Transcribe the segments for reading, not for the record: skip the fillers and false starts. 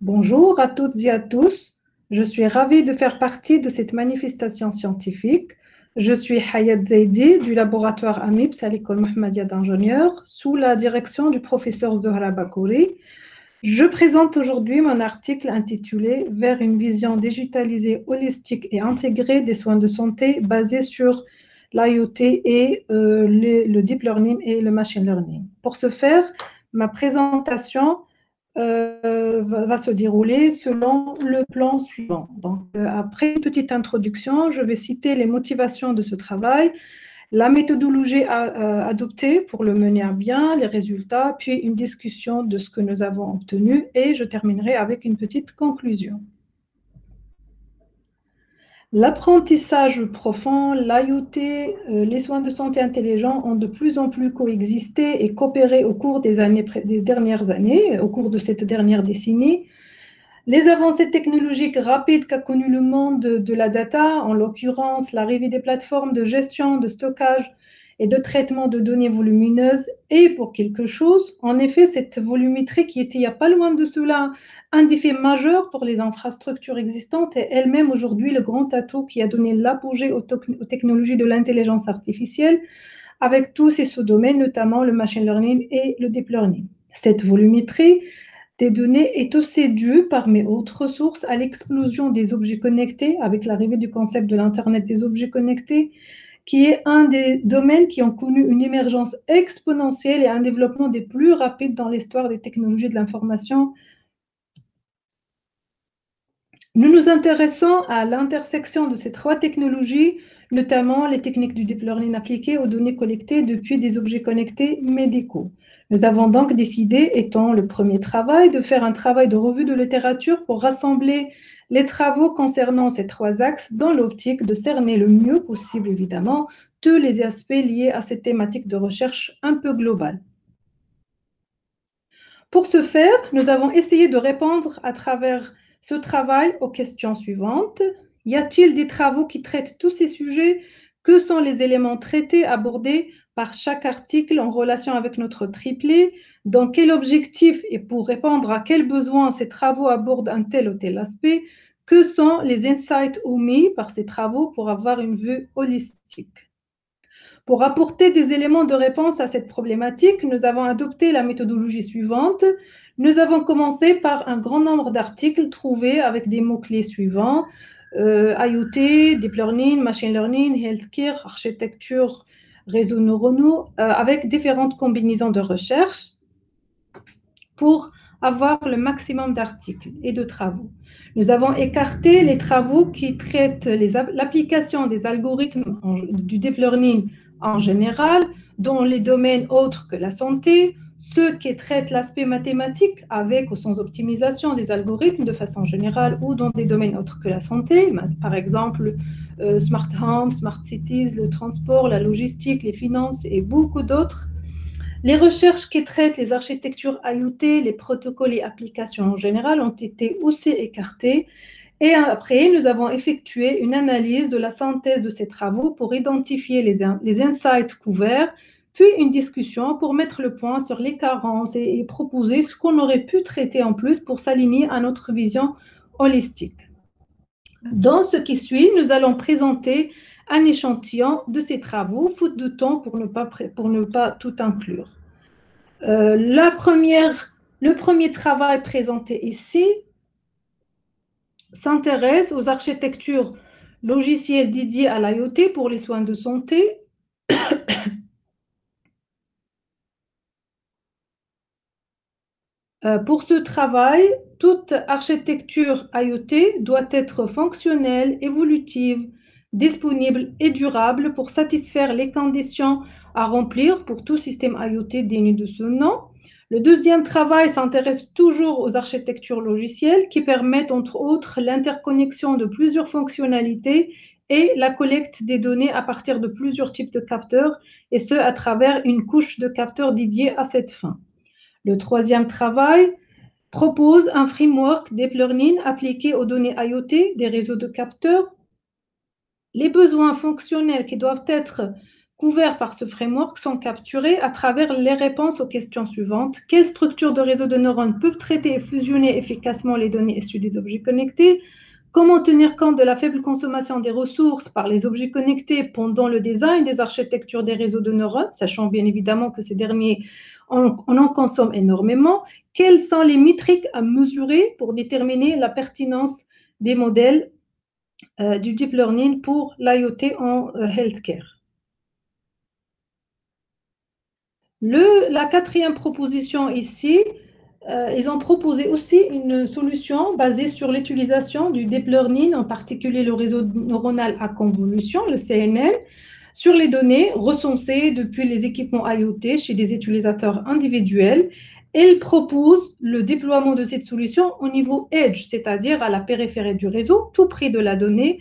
Bonjour à toutes et à tous. Je suis ravie de faire partie de cette manifestation scientifique. Je suis Hayat Zaidi du laboratoire AMIPS à l'école Mohammedia d'ingénieurs sous la direction du professeur Zohra Bakouri. Je présente aujourd'hui mon article intitulé Vers une vision digitalisée, holistique et intégrée des soins de santé basés sur l'IoT et le deep learning et le machine learning. Pour ce faire, ma présentation va se dérouler selon le plan suivant. Donc, après une petite introduction, je vais citer les motivations de ce travail, la méthodologie adoptée pour le mener à bien, les résultats, puis une discussion de ce que nous avons obtenu et je terminerai avec une petite conclusion. L'apprentissage profond, l'IoT, les soins de santé intelligents ont de plus en plus coexisté et coopéré au cours des dernières années, au cours de cette dernière décennie. Les avancées technologiques rapides qu'a connu le monde de la data, en l'occurrence l'arrivée des plateformes de gestion, de stockage et de traitement de données volumineuses, et pour quelque chose. En effet, cette volumétrie qui était il n'y a pas loin de cela un défi majeur pour les infrastructures existantes est elle-même aujourd'hui le grand atout qui a donné l'apogée aux technologies de l'intelligence artificielle avec tous ces sous-domaines, notamment le machine learning et le deep learning. Cette volumétrie des données est aussi due, parmi autres sources, à l'explosion des objets connectés avec l'arrivée du concept de l'Internet des objets connectés, qui est un des domaines qui ont connu une émergence exponentielle et un développement des plus rapides dans l'histoire des technologies de l'information. Nous nous intéressons à l'intersection de ces trois technologies, notamment les techniques du deep learning appliquées aux données collectées depuis des objets connectés médicaux. Nous avons donc décidé, étant le premier travail, de faire un travail de revue de littérature pour rassembler les travaux concernant ces trois axes dans l'optique de cerner le mieux possible, évidemment, tous les aspects liés à cette thématique de recherche un peu globale. Pour ce faire, nous avons essayé de répondre à travers ce travail aux questions suivantes. Y a-t-il des travaux qui traitent tous ces sujets? Que sont les éléments traités, abordés par chaque article en relation avec notre triplet? Dans quel objectif et pour répondre à quels besoins ces travaux abordent un tel ou tel aspect? Que sont les insights omis par ces travaux pour avoir une vue holistique? Pour apporter des éléments de réponse à cette problématique, nous avons adopté la méthodologie suivante. Nous avons commencé par un grand nombre d'articles trouvés avec des mots-clés suivants: IoT, Deep Learning, Machine Learning, Healthcare, Architecture, Réseaux neuronaux, avec différentes combinaisons de recherche pour avoir le maximum d'articles et de travaux. Nous avons écarté les travaux qui traitent l'application des algorithmes du Deep Learning en général, dans les domaines autres que la santé, ceux qui traitent l'aspect mathématique avec ou sans optimisation des algorithmes de façon générale ou dans des domaines autres que la santé, par exemple Smart Home, Smart Cities, le transport, la logistique, les finances et beaucoup d'autres. Les recherches qui traitent les architectures IoT, les protocoles et applications en général ont été aussi écartées. Et après, nous avons effectué une analyse de la synthèse de ces travaux pour identifier les insights couverts, puis une discussion pour mettre le point sur les carences et proposer ce qu'on aurait pu traiter en plus pour s'aligner à notre vision holistique. Dans ce qui suit, nous allons présenter un échantillon de ces travaux, faute de temps pour ne pas tout inclure. Le premier travail présenté ici s'intéresse aux architectures logicielles dédiées à l'IoT pour les soins de santé. Pour ce travail, toute architecture IoT doit être fonctionnelle, évolutive, disponible et durable pour satisfaire les conditions à remplir pour tout système IoT digne de ce nom. Le deuxième travail s'intéresse toujours aux architectures logicielles qui permettent entre autres l'interconnexion de plusieurs fonctionnalités et la collecte des données à partir de plusieurs types de capteurs, et ce à travers une couche de capteurs dédiée à cette fin. Le troisième travail propose un framework Deep Learning appliqué aux données IoT des réseaux de capteurs. Les besoins fonctionnels qui doivent être couverts par ce framework sont capturés à travers les réponses aux questions suivantes. Quelles structures de réseau de neurones peuvent traiter et fusionner efficacement les données issues des objets connectés? Comment tenir compte de la faible consommation des ressources par les objets connectés pendant le design des architectures des réseaux de neurones, sachant bien évidemment que ces derniers, on en consomme énormément? Quelles sont les métriques à mesurer pour déterminer la pertinence des modèles du deep learning pour l'IoT en healthcare? La quatrième proposition ici, ils ont proposé aussi une solution basée sur l'utilisation du deep learning, en particulier le réseau neuronal à convolution, le CNN, sur les données recensées depuis les équipements IoT chez des utilisateurs individuels. Ils proposent le déploiement de cette solution au niveau edge, c'est-à-dire à la périphérie du réseau, tout près de la donnée,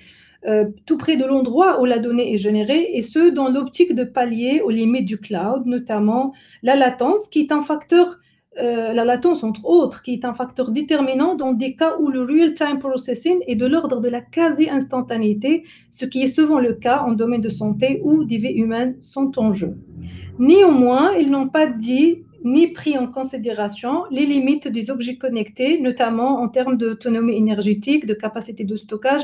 tout près de l'endroit où la donnée est générée, et ce, dans l'optique de pallier aux limites du cloud, notamment la latence, qui est un facteur, la latence entre autres, qui est un facteur déterminant dans des cas où le real-time processing est de l'ordre de la quasi-instantanéité, ce qui est souvent le cas en domaine de santé où des vies humaines sont en jeu. Néanmoins, ils n'ont pas dit ni pris en considération les limites des objets connectés, notamment en termes d'autonomie énergétique, de capacité de stockage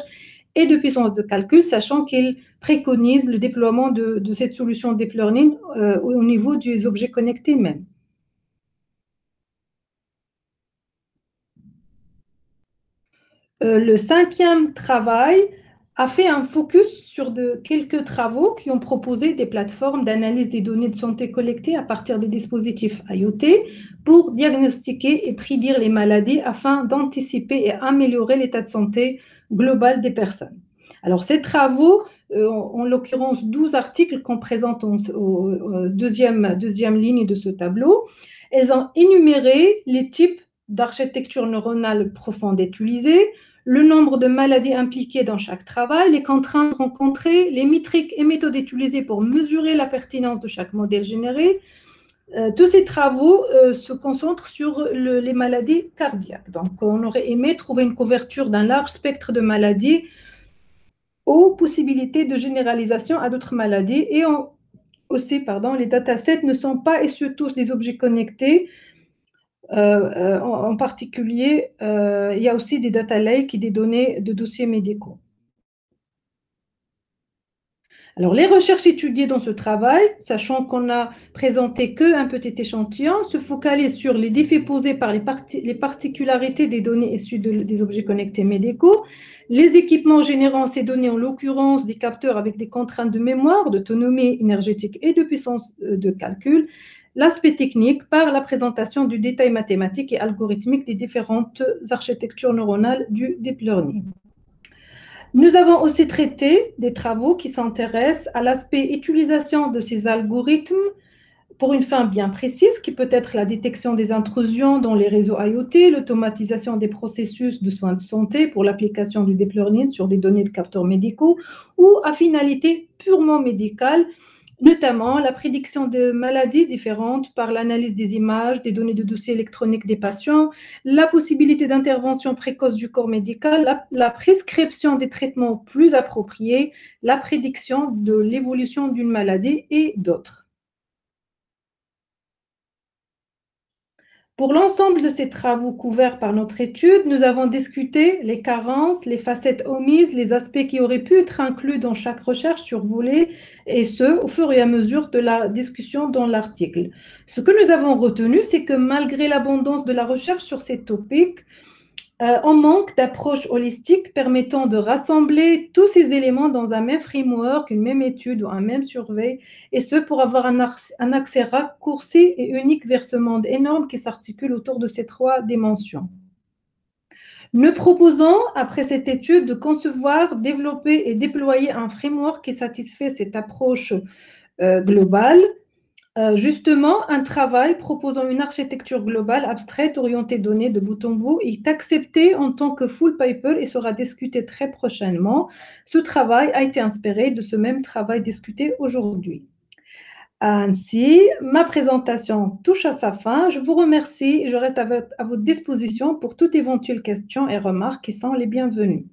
et de puissance de calcul, sachant qu'ils préconisent le déploiement de cette solution deep learning au niveau des objets connectés même. Le cinquième travail a fait un focus sur quelques travaux qui ont proposé des plateformes d'analyse des données de santé collectées à partir des dispositifs IoT pour diagnostiquer et prédire les maladies afin d'anticiper et améliorer l'état de santé global des personnes. Alors, ces travaux, en l'occurrence 12 articles qu'on présente au deuxième ligne de ce tableau, elles ont énuméré les types d'architecture neuronale profonde utilisées, le nombre de maladies impliquées dans chaque travail, les contraintes rencontrées, les métriques et méthodes utilisées pour mesurer la pertinence de chaque modèle généré. Tous ces travaux se concentrent sur les maladies cardiaques. Donc, on aurait aimé trouver une couverture d'un large spectre de maladies aux possibilités de généralisation à d'autres maladies. Et aussi, les datasets ne sont pas issus tous des objets connectés. En particulier, il y a aussi des data lakes et des données de dossiers médicaux. Alors, les recherches étudiées dans ce travail, sachant qu'on n'a présenté qu'un petit échantillon, se focalisent sur les défis posés par les particularités des données issues des objets connectés médicaux, les équipements générant ces données, en l'occurrence des capteurs avec des contraintes de mémoire, d'autonomie énergétique et de puissance de calcul, l'aspect technique par la présentation du détail mathématique et algorithmique des différentes architectures neuronales du deep learning. Nous avons aussi traité des travaux qui s'intéressent à l'aspect utilisation de ces algorithmes pour une fin bien précise, qui peut être la détection des intrusions dans les réseaux IoT, l'automatisation des processus de soins de santé pour l'application du deep learning sur des données de capteurs médicaux, ou à finalité purement médicale, notamment la prédiction de maladies différentes par l'analyse des images, des données de dossiers électroniques des patients, la possibilité d'intervention précoce du corps médical, la prescription des traitements plus appropriés, la prédiction de l'évolution d'une maladie et d'autres. Pour l'ensemble de ces travaux couverts par notre étude, nous avons discuté les carences, les facettes omises, les aspects qui auraient pu être inclus dans chaque recherche survolée, et ce, au fur et à mesure de la discussion dans l'article. Ce que nous avons retenu, c'est que malgré l'abondance de la recherche sur ces topics, on manque d'approche holistique permettant de rassembler tous ces éléments dans un même framework, une même étude ou un même survey, et ce pour avoir un accès raccourci et unique vers ce monde énorme qui s'articule autour de ces trois dimensions. Nous proposons, après cette étude, de concevoir, développer et déployer un framework qui satisfait cette approche globale. Justement, un travail proposant une architecture globale abstraite orientée données de bout en bout est accepté en tant que full paper et sera discuté très prochainement. Ce travail a été inspiré de ce même travail discuté aujourd'hui. Ainsi, ma présentation touche à sa fin. Je vous remercie et je reste à votre disposition pour toute éventuelle question et remarques qui sont les bienvenues.